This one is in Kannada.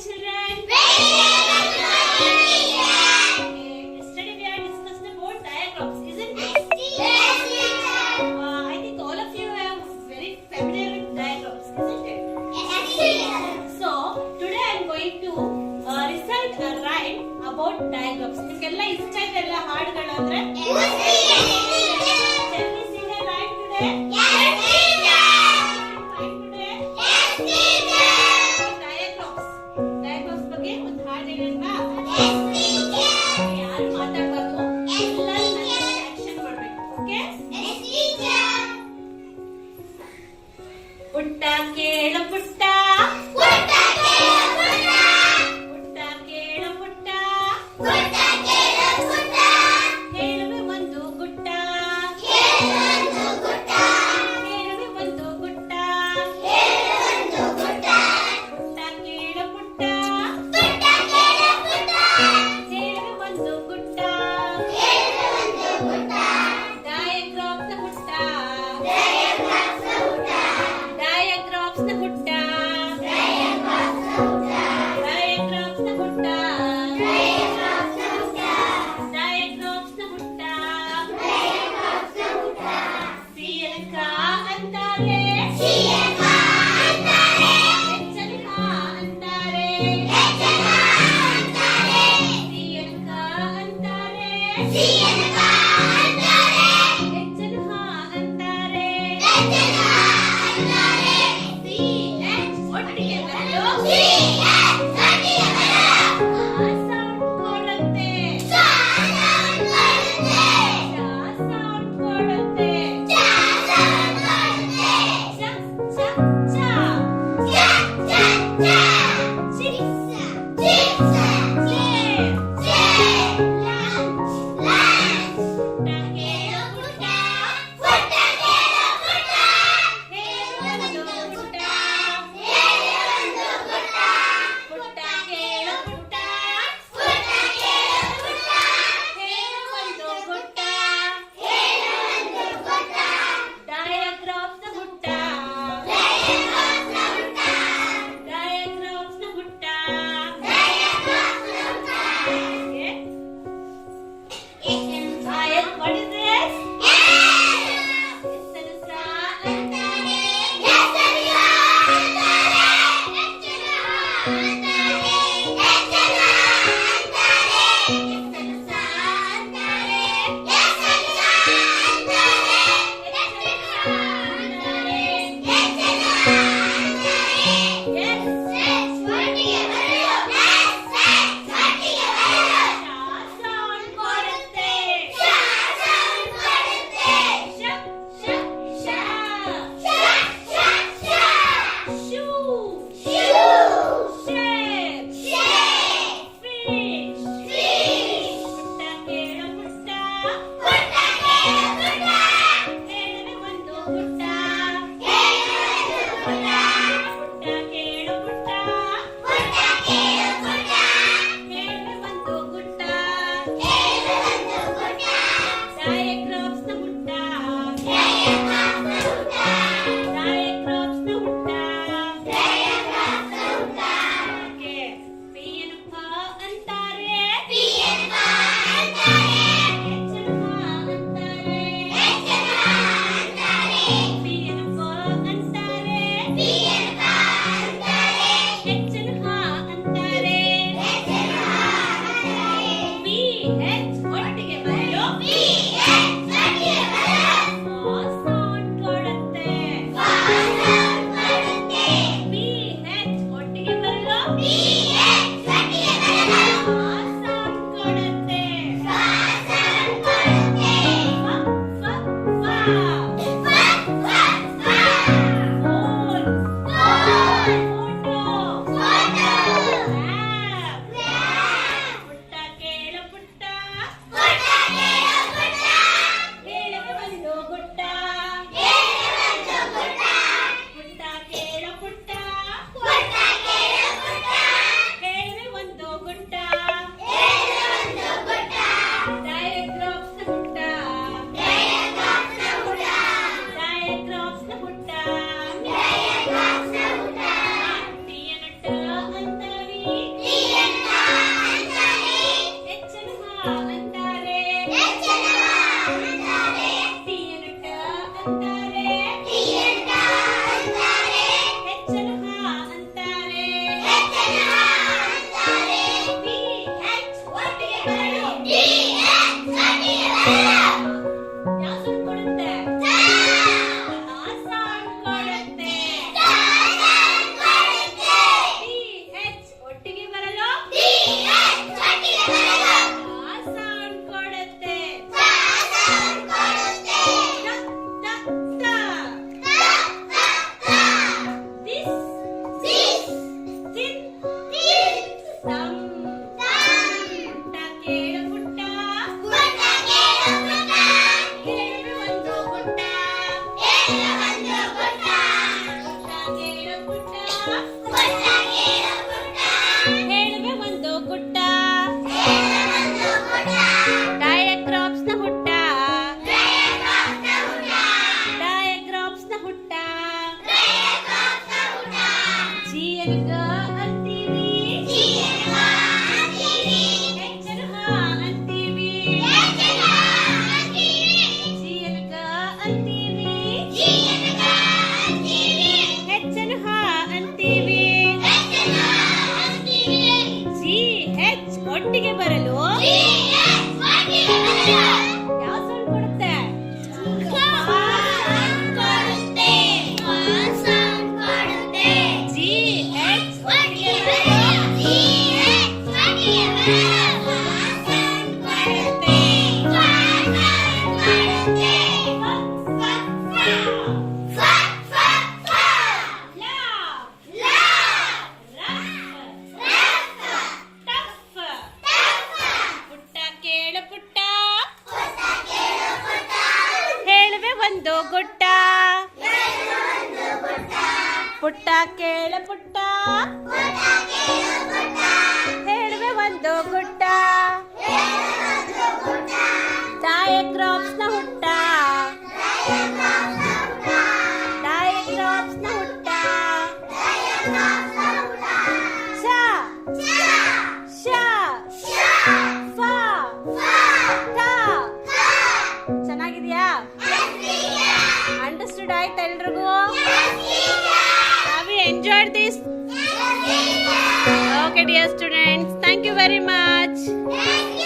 children? Yesterday we have discussed about diagrams, isn't it? Yes, teacher. I think all of you have very familiar with diagrams, isn't it? Yes, teacher. So today I am going to recite a rhyme about diagrams. ನಿಮಗೆಲ್ಲ ಇಷ್ಟ ಇದೆಲ್ಲ ಹಾಡುಗಳು ಅಂದ್ರೆ? Yes, teacher. Can we sing a rhyme today? Yes, teacher. Rhyme today? Yes, teacher. Diagrams ಬಗ್ಗೆ ಒಂದು ಹಾಡು ಹೇಳೋಣ. Yes, teacher. ಯಾರು ಮಾತಾಡಬಾರ್ದು, ಎಲ್ಲರೂ ನನ್ನ ಆಕ್ಷನ್ ಮಾಡಬೇಕು. ಓಕೆ? Yes, teacher. ಪುಟ್ಟ ಕೇಳ ಪುಟ್ಟ, ಪುಟ್ಟ ಕೇಳ ಪುಟ್ಟ, ಪುಟ್ಟ ಕೇಳ ಪುಟ್ಟ, ಪುಟ್ಟ ಕೇಳ ಪುಟ್ಟ, ಹೇಳುವೆ ಒಂದು ಗುಟ್ಟ, ಹೇಳೊಂದು ಗುಟ್ಟ, ಹೇಳುವೆ ಒಂದು ಗುಟ್ಟ, ಹೇಳೊಂದು ಗುಟ್ಟ, ಪುಟ್ಟ ಕೇಳ ಪುಟ್ಟ, ಪುಟ್ಟ ಕೇಳ ಪುಟ್ಟ, ಹೇಳುವೆ ಒಂದು ಗುಟ್ಟ, ಹೇಳೊಂದು ಗುಟ್ಟ, ಡಯಾಗ್ರಾಮ್ಸ್ ಹುಟ್ಟ, ಡಯಾಗ್ರಾಮ್ಸ್ ಗುಟ್ಟ, ಡಯಾಗ್ರಾಮ್ಸ್ ಹುಟ್ಟ, ಡಯಾಗ್ರಾಮ್ಸ್ ಗುಟ್ಟ, ಡಯಾಗ್ರಾಮ್ಸ್ ಹುಟ್ಟ, ಡಯಾಗ್ರಾಮ್ಸ್ ಗುಟ್ಟ, ಡಯಾಗ್ರಾಮ್ಸ್ ಹುಟ್ಟ, ಡಯಾಗ್ರಾಮ್ಸ್ ಗುಟ್ಟ, ಸಿಯಲ್ಕ ಅಂತಾರೆ, ಸಿಯಕ ಅಂತಾರೆ, ಎಚ್ಚರಿಕ ಅಂತಾರೆ, ಎಚ್ಚರ ಅಂತಾರೆ, ಸಿಯಲ್ಕ ಅಂತಾರೆ, ಸಿಯಕ ಅಂತಾರೆ, ಎಚ್ಚರಿಕ ಅಂತಾರೆ, ಎಚ್ಚರ ಅಂತಾರೆ, ಒಟ್ಟಿಗೆ ಬರಲು ಒಟ್ಟಿಗೆ ಬರಲು ಸೌಂಡ್ ಕೊಡುತ್ತೆ, ಸೌಂಡ್ ಕೊಡುತ್ತೆ, ಸೌಂಡ್ ಕೊಡುತ್ತೆ, ಸೌಂಡ್ ಕೊಡುತ್ತೆ, ಚ ಚ ಚ, ಚ ಚ ಚ, chips, chips, chair, chair, lunch, lunch, ಪುಟ್ಟ ಕೇಳ ಪುಟ್ಟ, ಪುಟ್ಟ ಕೇಳ ಪುಟ್ಟ, ಹೇಳುವೊಂದು ಪುಟ್ಟ, ಹೇಳೊಂದು ಗುಟ್ಟ, ಪುಟ್ಟ ಕೇಳ ಪುಟ್ಟ, ಪುಟ್ಟ ಕೇಳ ಪುಟ್ಟ, ಹೇಳುವೊಂದು ಪುಟ್ಟ, ಹೇಳೊಂದು ಗುಟ್ಟ, ಡಯಾಗ್ರಾಮ್ಸ್ ಹುಟ್ಟ, ಡಯಾಗ್ರಾಮ್ಸ್ ಗುಟ್ಟ, ಡಯಾಗ್ರಾಮ್ಸ್ ಹುಟ್ಟ. ಡಯಾಗ್ರಾಮ್ಸ್ ಗುಟ್ಟ. What is this? ಹೆಸರು ಸಾ ಅಂತಾರೆ, ಹೆಸರಿಗ ಅಂತಾರೆ, ಎಚ್ಚರ ಅಂತಾರೆ, ಎಚ್ಚರ ಅಂತಾರೆ, ಹೆಸರು ಸಾ ಅಂತಾರೆ, ಹೆಸರಿಗ ಅಂತಾರೆ, ಎಚ್ಚರಿಕ ಅಂತಾರೆ. ಎಚ್ಚರ ಅಂತಾರೆ. Yes. ಒಟ್ಟಿಗೆ ಬರಲು ಒಟ್ಟಿಗೆ ಬರಲು ಸೌಂಡ್ ಕೊಡುತ್ತೆ, ಸೌಂಡ್ ಕೊಡುತ್ತೆ, ಶ ಶ ಶ, ಶ ಶ ಶ, ಶೂ, ಶೂ, ಶೇರ್, ಜಿ ಎನ್ಗ ಅಂತೀವಿ ಹೆಚ್ ಅನ್ನು ಹ ಅಂತೀವಿ ಜಿ ಎನ್ಗ ಅಂತೀವಿ ಹೆಚ್ ಅನ್ನು ಹ ಅಂತೀವಿ ಜಿ ಹೆಚ್ ಒಟ್ಟಿಗೆ ಬರಲು ಯಾವ ಸೌಂಡ್ ಕೊಡುತ್ತೆ ಜಿ ಹೆಚ್ ಪುಟ್ಟ ಕೇಳು ಪುಟ್ಟ ಹೇಳುವೆ ಒಂದು ಗುಟ್ಟ ಪುಟ್ಟ ಕೇಳ ಪುಟ್ಟ ಹೇಳುವೆ ಒಂದು ಗುಟ್ಟ ಡಯಾಗ್ರಾಮ್ಸ್ ನ ಹುಟ್ಟ ಡಯಾಗ್ರಾಮ್ಸ್ ನ ಹುಟ್ಟ ಶ ಶ ಫ ಠ ಚೆನ್ನಾಗಿದ್ಯಾ ಅಂಡರ್ಸ್ಟುಡ್ ಆಯ್ತಾ ಎಲ್ರಿಗೂ Have you enjoyed this? Okay, dear students, thank you very much.